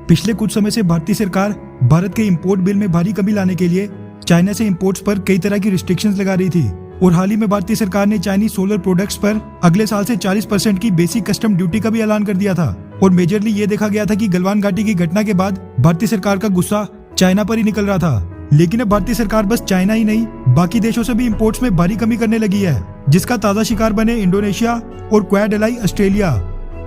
पिछले कुछ समय से भारतीय सरकार भारत के इंपोर्ट बिल में भारी कमी लाने के लिए चाइना से इंपोर्ट्स पर कई तरह की रिस्ट्रिक्शंस लगा रही थी और हाल ही में भारतीय सरकार ने चाइनीज सोलर प्रोडक्ट्स पर अगले साल से 40% की बेसिक कस्टम ड्यूटी का भी ऐलान कर दिया था। और मेजरली ये देखा गया था कि गलवान घाटी की घटना के बाद भारतीय सरकार का गुस्सा चाइना पर ही निकल रहा था, लेकिन अब भारतीय सरकार बस चाइना ही नहीं बाकी देशों से भी इंपोर्ट्स में भारी कमी करने लगी है, जिसका ताजा शिकार बने इंडोनेशिया और क्वाड एलाई ऑस्ट्रेलिया।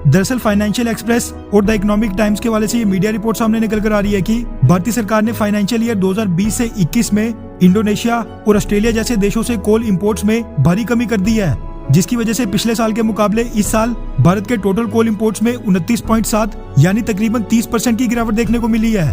दरअसल फाइनेंशियल एक्सप्रेस और द इकोनॉमिक टाइम्स के वाले से ये मीडिया रिपोर्ट सामने निकल कर आ रही है कि भारतीय सरकार ने फाइनेंशियल ईयर 2020 से 21 में इंडोनेशिया और ऑस्ट्रेलिया जैसे देशों से कोल इंपोर्ट्स में भारी कमी कर दी है, जिसकी वजह से पिछले साल के मुकाबले इस साल भारत के टोटल कोल इंपोर्ट्स में 29.7 यानी तकरीबन 30% की गिरावट देखने को मिली है।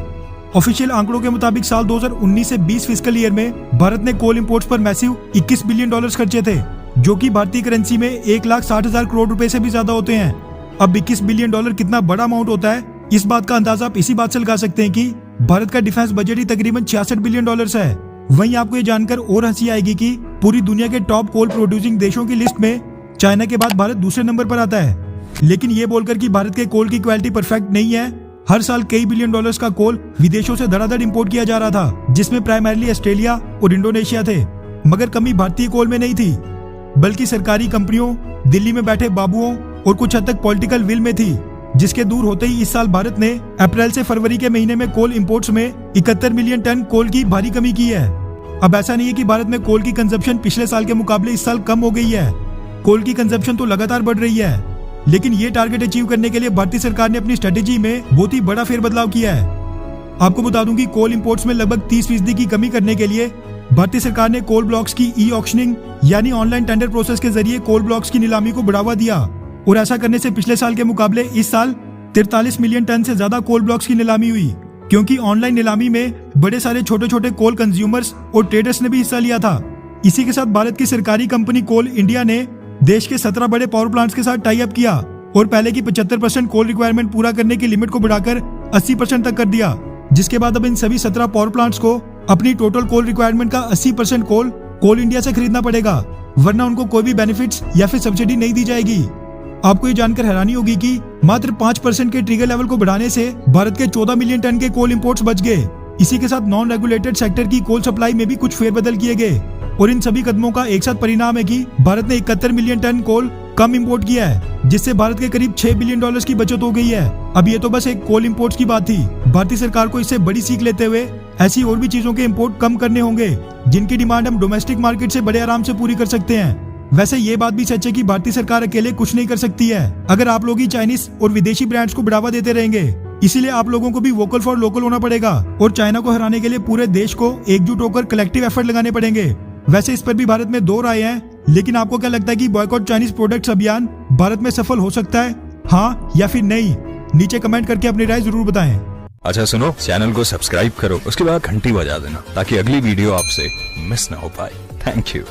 ऑफिशियल आंकड़ों के मुताबिक साल 2019 से 20 फिस्कल ईयर में भारत ने कोल इंपोर्ट्स पर मैसिव 21 बिलियन डॉलर्स खर्चे थे, जो कि भारतीय करेंसी में 1,60,000 करोड़ रुपए से भी ज्यादा होते हैं। अब 21 बिलियन डॉलर कितना बड़ा अमाउंट होता है, इस बात का अंदाजा आप इसी बात से लगा सकते हैं कि भारत का डिफेंस बजट ही तकरीबन 66 बिलियन डॉलर्स है। वहीं आपको ये जानकर और हंसी आएगी कि पूरी दुनिया के टॉप कोल प्रोड्यूसिंग देशों की लिस्ट में चाइना के बाद भारत दूसरे नंबर पर आता है। लेकिन ये बोलकर कि भारत के कोल की क्वालिटी परफेक्ट नहीं है, हर साल कई बिलियन डॉलर्स का कोल विदेशों से धड़ाधड़ इंपोर्ट किया जा रहा था, जिसमें प्राइमरली ऑस्ट्रेलिया और इंडोनेशिया थे। मगर कमी भारतीय कोल में नहीं थी, बल्कि सरकारी कंपनियों, दिल्ली में बैठे बाबुओं और कुछ हद तक पॉलिटिकल विल में थी, जिसके दूर होते ही इस साल भारत ने अप्रैल से फरवरी के महीने में कोल इंपोर्ट्स में 71 मिलियन टन कोल की भारी कमी की है। अब ऐसा नहीं है कि भारत में कोल की कंजप्शन पिछले साल के मुकाबले इस साल कम हो गई है, कोल की कंजप्शन तो लगातार बढ़ रही है। लेकिन ये टारगेट अचीव करने के लिए भारतीय सरकार ने अपनी स्ट्रेटेजी में बहुत ही बड़ा फेरबदलाव किया है। आपको बता दूं कि कोल इंपोर्ट्स में लगभग 30% की कमी करने के लिए भारतीय सरकार ने कोल ब्लॉक्स की ई ऑक्शनिंग यानी ऑनलाइन टेंडर प्रोसेस के जरिए कोल ब्लॉक्स की नीलामी को बढ़ावा दिया। और ऐसा करने से पिछले साल के मुकाबले इस साल 43 मिलियन टन से ज्यादा कोल ब्लॉक्स की नीलामी हुई, क्योंकि ऑनलाइन नीलामी में बड़े सारे छोटे छोटे कोल कंज्यूमर्स और ट्रेडर्स ने भी हिस्सा लिया था। इसी के साथ भारत की सरकारी कंपनी कोल इंडिया ने देश के 17 बड़े पावर प्लांट्स के साथ टाई अप किया और पहले की 75% कोल रिक्वायरमेंट पूरा करने की लिमिट को बढ़ाकर 80% तक कर दिया, जिसके बाद अब इन सभी 17 पावर प्लांट्स को अपनी टोटल कोल रिक्वायरमेंट का 80% कोल इंडिया से खरीदना पड़ेगा, वरना उनको कोई भी बेनिफिट्स या फिर सब्सिडी नहीं दी जाएगी। आपको ये जानकर हैरानी होगी कि मात्र 5% के ट्रिगर लेवल को बढ़ाने से भारत के 14 मिलियन टन के कोल इंपोर्ट्स बच गए। इसी के साथ नॉन रेगुलेटेड सेक्टर की कोल सप्लाई में भी कुछ फेरबदल किए गए और इन सभी कदमों का एक साथ परिणाम है कि भारत ने 71 मिलियन टन कोल कम इंपोर्ट किया है, जिससे भारत के करीब 6 बिलियन डॉलर्स की बचत हो गई है। अब ये तो बस एक कोल इंपोर्ट्स की बात थी। भारतीय सरकार को इससे बड़ी सीख लेते हुए ऐसी और भी चीजों के इंपोर्ट कम करने होंगे, जिनकी डिमांड हम डोमेस्टिक मार्केट से बड़े आराम से पूरी कर सकते हैं। वैसे ये बात भी सच है कि भारतीय सरकार अकेले कुछ नहीं कर सकती है, अगर आप लोग ही चाइनीज और विदेशी ब्रांड्स को बढ़ावा देते रहेंगे। इसीलिए आप लोगों को भी वोकल फॉर लोकल होना पड़ेगा और चाइना को हराने के लिए पूरे देश को एकजुट होकर कलेक्टिव एफर्ट लगाने पड़ेंगे। वैसे इस पर भी भारत में 2 राय हैं, लेकिन आपको क्या लगता है कि बॉयकॉट चाइनीज प्रोडक्ट्स अभियान भारत में सफल हो सकता है, हाँ या फिर नहीं? नीचे कमेंट करके अपनी राय जरूर बताएं। अच्छा सुनो, चैनल को सब्सक्राइब करो, उसके बाद घंटी बजा देना ताकि अगली वीडियो आपसे मिस ना हो पाए। Thank you.